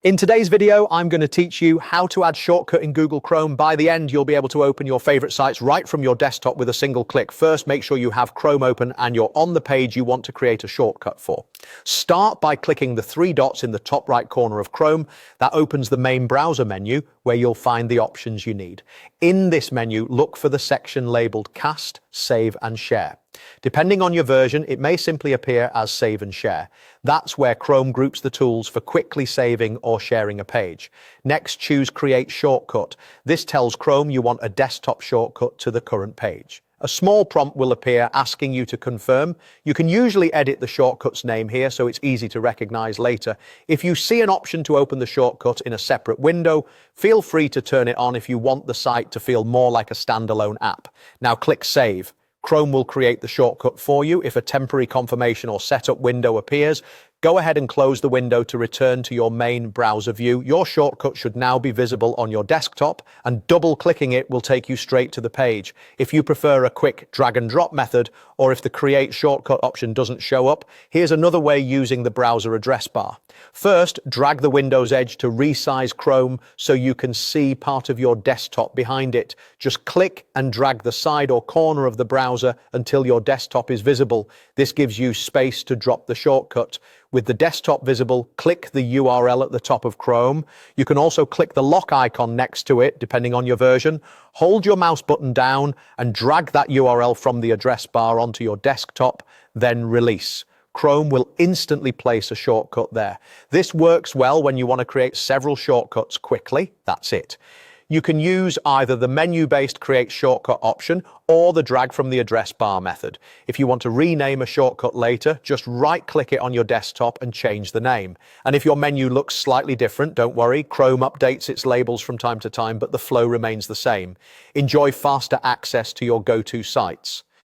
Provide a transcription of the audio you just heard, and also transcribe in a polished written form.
In today's video, I'm going to teach you how to add shortcut in Google Chrome. By the end, you'll be able to open your favorite sites right from your desktop with a single click. First, make sure you have Chrome open and you're on the page you want to create a shortcut for. Start by clicking the three dots in the top right corner of Chrome. That opens the main browser menu where you'll find the options you need. In this menu, look for the section labeled Cast, Save and Share. Depending on your version, it may simply appear as Save and Share. That's where Chrome groups the tools for quickly saving or sharing a page. Next, choose Create Shortcut. This tells Chrome you want a desktop shortcut to the current page. A small prompt will appear asking you to confirm. You can usually edit the shortcut's name here, so it's easy to recognize later. If you see an option to open the shortcut in a separate window, feel free to turn it on if you want the site to feel more like a standalone app. Now click Save. Chrome will create the shortcut for you. If a temporary confirmation or setup window appears, go ahead and close the window to return to your main browser view. Your shortcut should now be visible on your desktop, and double-clicking it will take you straight to the page. If you prefer a quick drag and drop method, or if the Create Shortcut option doesn't show up, here's another way using the browser address bar. First, drag the Windows edge to resize Chrome so you can see part of your desktop behind it. Just click and drag the side or corner of the browser until your desktop is visible. This gives you space to drop the shortcut. With the desktop visible, click the URL at the top of Chrome. You can also click the lock icon next to it, depending on your version. Hold your mouse button down and drag that URL from the address bar onto your desktop, then release. Chrome will instantly place a shortcut there. This works well when you want to create several shortcuts quickly. That's it. You can use either the menu-based Create Shortcut option or the drag from the address bar method. If you want to rename a shortcut later, just right-click it on your desktop and change the name. And if your menu looks slightly different, don't worry, Chrome updates its labels from time to time, but the flow remains the same. Enjoy faster access to your go-to sites.